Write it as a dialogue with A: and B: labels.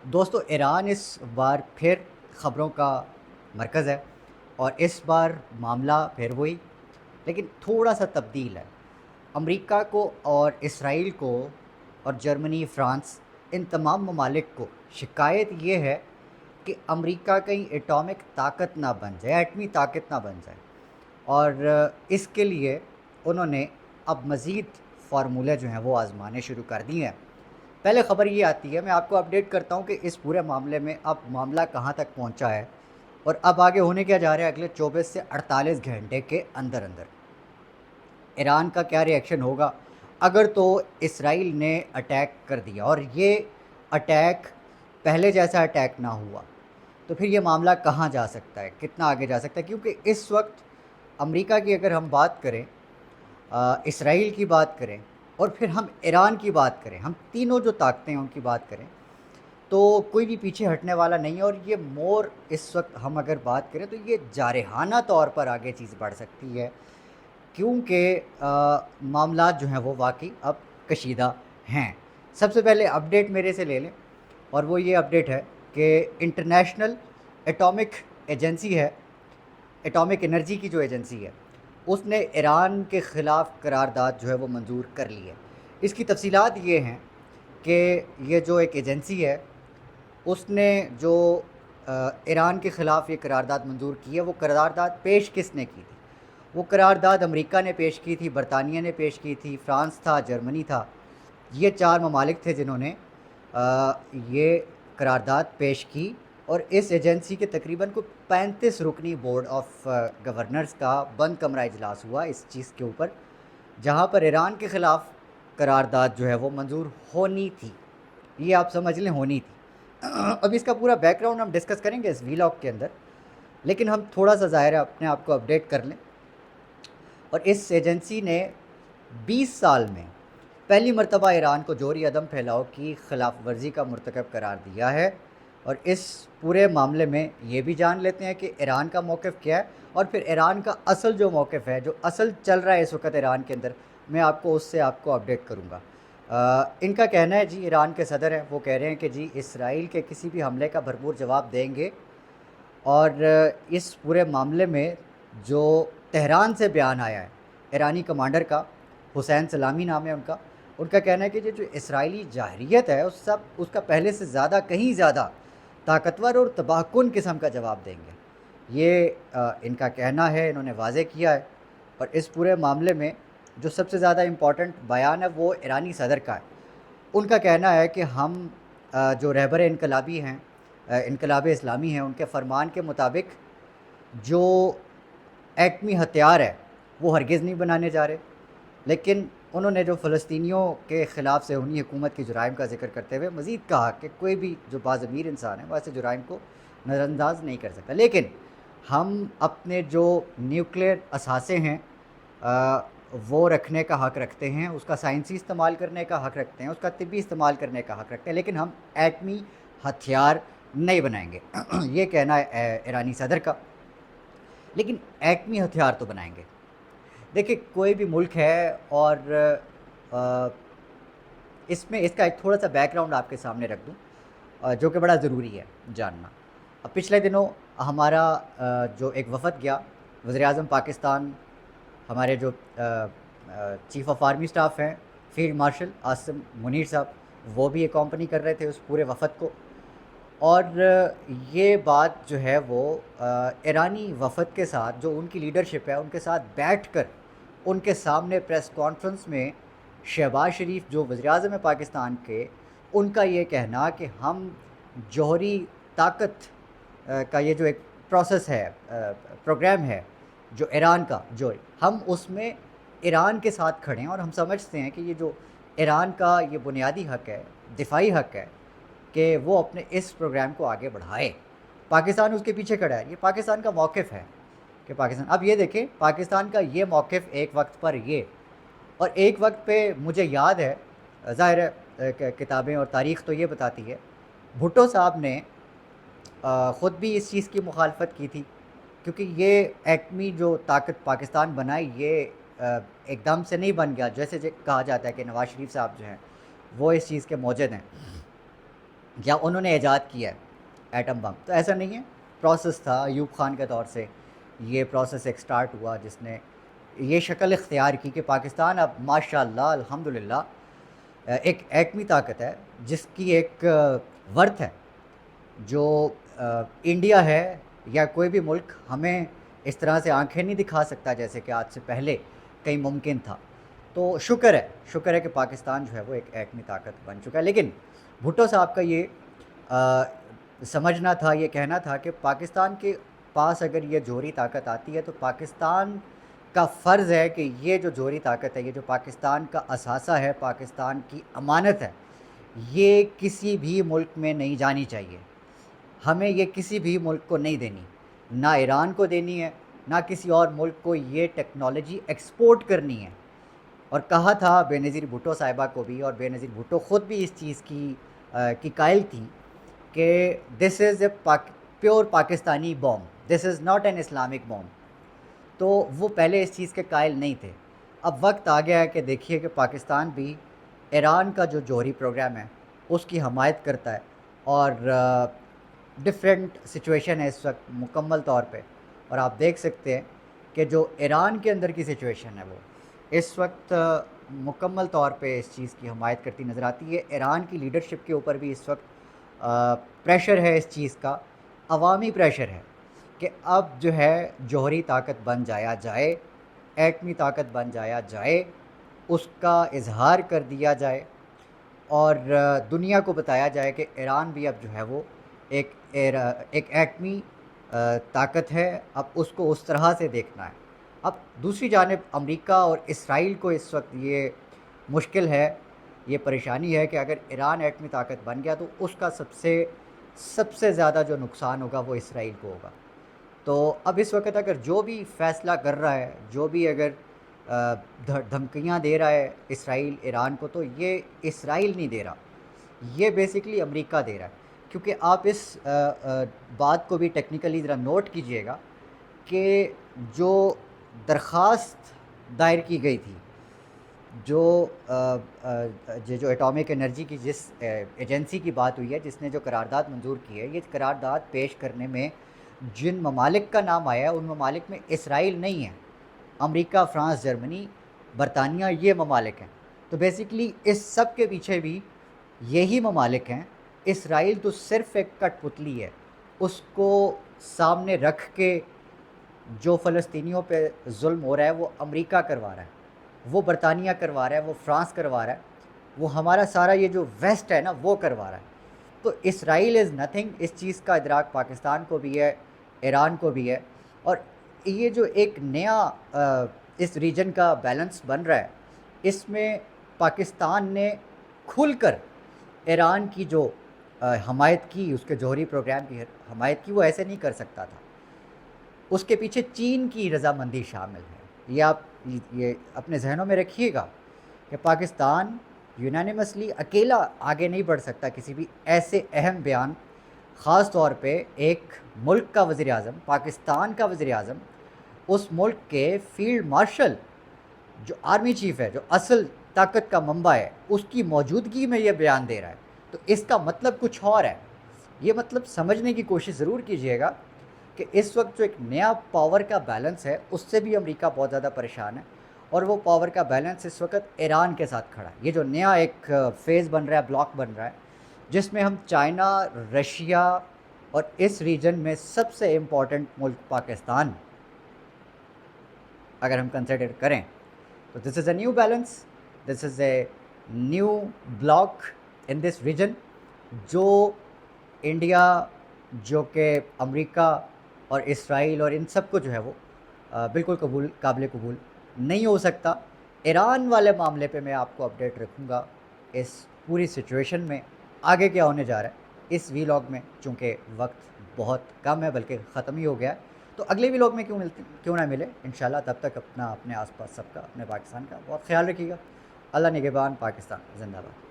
A: دوستو ایران اس بار پھر خبروں کا مرکز ہے اور اس بار معاملہ پھر وہی، لیکن تھوڑا سا تبدیل ہے۔ امریکہ کو اور اسرائیل کو اور جرمنی، فرانس، ان تمام ممالک کو شکایت یہ ہے کہ امریکہ کہیں ایٹامک طاقت نہ بن جائے، ایٹمی طاقت نہ بن جائے، اور اس کے لیے انہوں نے اب مزید فارمولے جو ہیں وہ آزمانے شروع کر دیے ہیں۔ پہلے خبر یہ آتی ہے، میں آپ کو اپڈیٹ کرتا ہوں کہ اس پورے معاملے میں اب معاملہ کہاں تک پہنچا ہے اور اب آگے ہونے کیا جا رہا ہے اگلے 24 سے 48 گھنٹے کے اندر اندر۔ ایران کا کیا ری ایکشن ہوگا اگر تو اسرائیل نے اٹیک کر دیا اور یہ اٹیک پہلے جیسا اٹیک نہ ہوا، تو پھر یہ معاملہ کہاں جا سکتا ہے، کتنا آگے جا سکتا ہے؟ کیونکہ اس وقت امریکہ کی اگر ہم بات کریں، اسرائیل کی بات کریں اور پھر ہم ایران کی بات کریں، ہم تینوں جو طاقتیں ہیں ان کی بات کریں، تو کوئی بھی پیچھے ہٹنے والا نہیں ہے۔ اور یہ مور اس وقت ہم اگر بات کریں تو یہ جارحانہ طور پر آگے چیز بڑھ سکتی ہے، کیونکہ معاملات جو ہیں وہ واقعی اب کشیدہ ہیں۔ سب سے پہلے اپڈیٹ میرے سے لے لیں، اور وہ یہ اپڈیٹ ہے کہ انٹرنیشنل ایٹامک ایجنسی ہے، ایٹامک انرجی کی جو ایجنسی ہے، اس نے ایران کے خلاف قرارداد جو ہے وہ منظور کر لی ہے۔ اس کی تفصیلات یہ ہیں کہ یہ جو ایک ایجنسی ہے، اس نے جو ایران کے خلاف یہ قرارداد منظور کی ہے، وہ قرارداد پیش کس نے کی تھی؟ وہ قرارداد امریکہ نے پیش کی تھی، برطانیہ نے پیش کی تھی، فرانس تھا، جرمنی تھا۔ یہ چار ممالک تھے جنہوں نے یہ قرارداد پیش کی، اور اس ایجنسی کے تقریباً کوئی 35 رکنی بورڈ آف گورنرز کا بند کمرہ اجلاس ہوا اس چیز کے اوپر، جہاں پر ایران کے خلاف قرارداد جو ہے وہ منظور ہونی تھی۔ یہ آپ سمجھ لیں، ہونی تھی۔ اب اس کا پورا بیک گراؤنڈ ہم ڈسکس کریں گے اس ویلاگ کے اندر، لیکن ہم تھوڑا سا ظاہر ہے اپنے آپ کو اپڈیٹ کر لیں۔ اور اس ایجنسی نے 20 سال میں پہلی مرتبہ ایران کو جوہری عدم پھیلاؤ کی خلاف ورزی کا مرتکب قرار دیا ہے۔ اور اس پورے معاملے میں یہ بھی جان لیتے ہیں کہ ایران کا موقف کیا ہے، اور پھر ایران کا اصل جو موقف ہے، جو اصل چل رہا ہے اس وقت ایران کے اندر، میں آپ کو اس سے آپ کو اپڈیٹ کروں گا۔ ان کا کہنا ہے، جی ایران کے صدر ہیں، وہ کہہ رہے ہیں کہ جی اسرائیل کے کسی بھی حملے کا بھرپور جواب دیں گے، اور اس پورے معاملے میں جو تہران سے بیان آیا ہے ایرانی کمانڈر کا، حسین سلامی نام ہے ان کا کہنا ہے کہ جو اسرائیلی جارحیت ہے اس کا پہلے سے زیادہ، کہیں زیادہ طاقتور اور تباہ کن قسم کا جواب دیں گے۔ یہ ان کا کہنا ہے، انہوں نے واضح کیا ہے۔ اور اس پورے معاملے میں جو سب سے زیادہ امپورٹنٹ بیان ہے وہ ایرانی صدر کا ہے۔ ان کا کہنا ہے کہ ہم جو رہبر انقلابی ہیں، انقلاب اسلامی ہیں، ان کے فرمان کے مطابق جو ایٹمی ہتھیار ہے وہ ہرگز نہیں بنانے جا رہے، لیکن انہوں نے جو فلسطینیوں کے خلاف صہیونی حکومت کے جرائم کا ذکر کرتے ہوئے مزید کہا کہ کوئی بھی جو باضمیر انسان ہے وہ ایسے جرائم کو نظر انداز نہیں کر سکتا، لیکن ہم اپنے جو نیوکلیئر اثاثے ہیں وہ رکھنے کا حق رکھتے ہیں، اس کا سائنسی استعمال کرنے کا حق رکھتے ہیں، اس کا طبی استعمال کرنے کا حق رکھتے ہیں، لیکن ہم ایٹمی ہتھیار نہیں بنائیں گے۔ یہ کہنا ہے ایرانی صدر کا، لیکن ایٹمی ہتھیار تو بنائیں گے۔ دیکھیں، کوئی بھی ملک ہے، اور اس کا ایک تھوڑا سا بیک گراؤنڈ آپ کے سامنے رکھ دوں جو کہ بڑا ضروری ہے جاننا۔ اب پچھلے دنوں ہمارا جو ایک وفد گیا، وزیر اعظم پاکستان، ہمارے جو چیف آف آرمی اسٹاف ہیں، فیلڈ مارشل عاصم منیر صاحب، وہ بھی اکمپنی کر رہے تھے اس پورے وفد کو۔ اور یہ بات جو ہے وہ ایرانی وفد کے ساتھ، جو ان کی لیڈرشپ ہے، ان کے ساتھ بیٹھ کر ان کے سامنے پریس کانفرنس میں شہباز شریف جو وزیر اعظم ہے پاکستان کے، ان کا یہ کہنا کہ ہم جوہری طاقت کا یہ جو ایک پروسیس ہے، پروگرام ہے جو ایران کا، جو ہم اس میں ایران کے ساتھ کھڑے ہیں، اور ہم سمجھتے ہیں کہ یہ جو ایران کا یہ بنیادی حق ہے، دفاعی حق ہے کہ وہ اپنے اس پروگرام کو آگے بڑھائے۔ پاکستان اس کے پیچھے کھڑا ہے، یہ پاکستان کا موقف ہے کہ پاکستان، اب یہ دیکھیں پاکستان کا یہ موقف ایک وقت پر یہ، اور ایک وقت پہ مجھے یاد ہے، ظاہر ہے کتابیں اور تاریخ تو یہ بتاتی ہے، بھٹو صاحب نے خود بھی اس چیز کی مخالفت کی تھی، کیونکہ یہ ایٹمی جو طاقت پاکستان بنائی، یہ ایک دم سے نہیں بن گیا، جیسے کہا جاتا ہے کہ نواز شریف صاحب جو ہیں وہ اس چیز کے موجد ہیں۔ یا انہوں نے ایجاد کیا ہے ایٹم بم، تو ایسا نہیں ہے، پروسیس تھا، ایوب خان کے دور سے یہ پروسیس ایک سٹارٹ ہوا جس نے یہ شکل اختیار کی کہ پاکستان اب ماشاء اللہ الحمدللہ ایک ایٹمی طاقت ہے، جس کی ایک ورتھ ہے جو انڈیا ہے یا کوئی بھی ملک ہمیں اس طرح سے آنکھیں نہیں دکھا سکتا جیسے کہ آج سے پہلے کہیں ممکن تھا۔ تو شکر ہے کہ پاکستان جو ہے وہ ایک ایٹمی طاقت بن چکا ہے۔ لیکن بھٹو صاحب کا یہ سمجھنا تھا، یہ کہنا تھا کہ پاکستان کے پاس اگر یہ جوہری طاقت آتی ہے تو پاکستان کا فرض ہے کہ یہ جو جوہری طاقت ہے، یہ جو پاکستان کا اثاثہ ہے، پاکستان کی امانت ہے، یہ کسی بھی ملک میں نہیں جانی چاہیے، ہمیں یہ کسی بھی ملک کو نہیں دینی، نہ ایران کو دینی ہے، نہ کسی اور ملک کو یہ ٹیکنالوجی ایکسپورٹ کرنی ہے۔ اور کہا تھا بے نظیر بھٹو صاحبہ کو بھی، اور بے نظیر بھٹو خود بھی اس چیز کی قائل تھی کہ this is a pure Pakistani bomb, this is not an Islamic bomb. تو وہ پہلے اس چیز کے قائل نہیں تھے۔ اب وقت آ گیا ہے کہ دیکھیے کہ پاکستان بھی ایران کا جو جوہری پروگرام ہے اس کی حمایت کرتا ہے، اور ڈفرینٹ سچویشن ہے اس وقت مکمل طور پہ، اور آپ دیکھ سکتے ہیں کہ جو ایران کے اندر کی سچویشن ہے وہ اس وقت مکمل طور پہ اس چیز کی حمایت کرتی نظر آتی ہے۔ ایران کی لیڈرشپ کے اوپر بھی اس وقت پریشر ہے اس چیز کا، عوامی پریشر ہے کہ اب جو ہے جوہری طاقت بن جایا جائے، ایٹمی طاقت بن جایا جائے، اس کا اظہار کر دیا جائے، اور دنیا کو بتایا جائے کہ ایران بھی اب جو ہے وہ ایک ایٹمی طاقت ہے، اب اس کو اس طرح سے دیکھنا ہے۔ اب دوسری جانب امریکہ اور اسرائیل کو اس وقت یہ مشکل ہے، یہ پریشانی ہے کہ اگر ایران ایٹمی طاقت بن گیا تو اس کا سب سے زیادہ جو نقصان ہوگا وہ اسرائیل کو ہوگا۔ تو اب اس وقت اگر جو بھی فیصلہ کر رہا ہے، جو بھی اگر دھمکیاں دے رہا ہے اسرائیل ایران کو، تو یہ اسرائیل نہیں دے رہا، یہ بیسکلی امریکہ دے رہا ہے۔ کیونکہ آپ اس بات کو بھی ٹیکنیکلی ذرا نوٹ کیجئے گا کہ جو درخواست دائر کی گئی تھی، جو اٹامک انرجی کی جس ایجنسی کی بات ہوئی ہے، جس نے جو قرارداد منظور کی ہے، یہ قرارداد پیش کرنے میں جن ممالک کا نام آیا ہے ان ممالک میں اسرائیل نہیں ہے، امریکہ، فرانس، جرمنی، برطانیہ، یہ ممالک ہیں۔ تو بیسکلی اس سب کے پیچھے بھی یہی ممالک ہیں، اسرائیل تو صرف ایک کٹ پتلی ہے، اس کو سامنے رکھ کے جو فلسطینیوں پہ ظلم ہو رہا ہے وہ امریکہ کروا رہا ہے، وہ برطانیہ کروا رہا ہے، وہ فرانس کروا رہا ہے، وہ ہمارا سارا یہ جو ویسٹ ہے نا وہ کروا رہا ہے۔ تو اسرائیل از نتھنگ، اس چیز کا ادراک پاکستان کو بھی ہے، ایران کو بھی ہے، اور یہ جو ایک نیا اس ریجن کا بیلنس بن رہا ہے، اس میں پاکستان نے کھل کر ایران کی جو حمایت کی، اس کے جوہری پروگرام کی حمایت کی، وہ ایسے نہیں کر سکتا تھا، اس کے پیچھے چین کی رضامندی شامل ہے۔ یہ آپ یہ اپنے ذہنوں میں رکھیے گا کہ پاکستان یونانیمسلی اکیلا آگے نہیں بڑھ سکتا کسی بھی ایسے اہم بیان، خاص طور پہ ایک ملک کا وزیر اعظم، پاکستان کا وزیر اعظم، اس ملک کے فیلڈ مارشل جو آرمی چیف ہے، جو اصل طاقت کا منبع ہے، اس کی موجودگی میں یہ بیان دے رہا ہے۔ تو اس کا مطلب کچھ اور ہے۔ یہ مطلب سمجھنے کی کوشش ضرور کیجئے گا کہ اس وقت جو ایک نیا پاور کا بیلنس ہے اس سے بھی امریکہ بہت زیادہ پریشان ہے، اور وہ پاور کا بیلنس اس وقت ایران کے ساتھ کھڑا ہے۔ یہ جو نیا ایک فیز بن رہا ہے، بلاک بن رہا ہے، جس میں ہم چائنا، رشیا اور اس ریجن میں سب سے امپورٹنٹ ملک پاکستان اگر ہم کنسیڈر کریں، تو this is a new balance, this is a new bloc in this region, جو انڈیا، جو کہ امریکہ اور اسرائیل اور ان سب کو جو ہے وہ بالکل قابل قبول نہیں ہو سکتا۔ ایران والے معاملے پہ میں آپ کو اپڈیٹ رکھوں گا اس پوری سچویشن میں، آگے کیا ہونے جا رہا ہے اس وی لاگ میں، چونکہ وقت بہت کم ہے، بلکہ ختم ہی ہو گیا ہے۔ تو اگلے وی لاگ میں کیوں نہ ملے انشاءاللہ، تب تک اپنے آس پاس سب کا، اپنے پاکستان کا بہت خیال رکھیے گا۔ اللہ نگہبان، پاکستان زندہ باد۔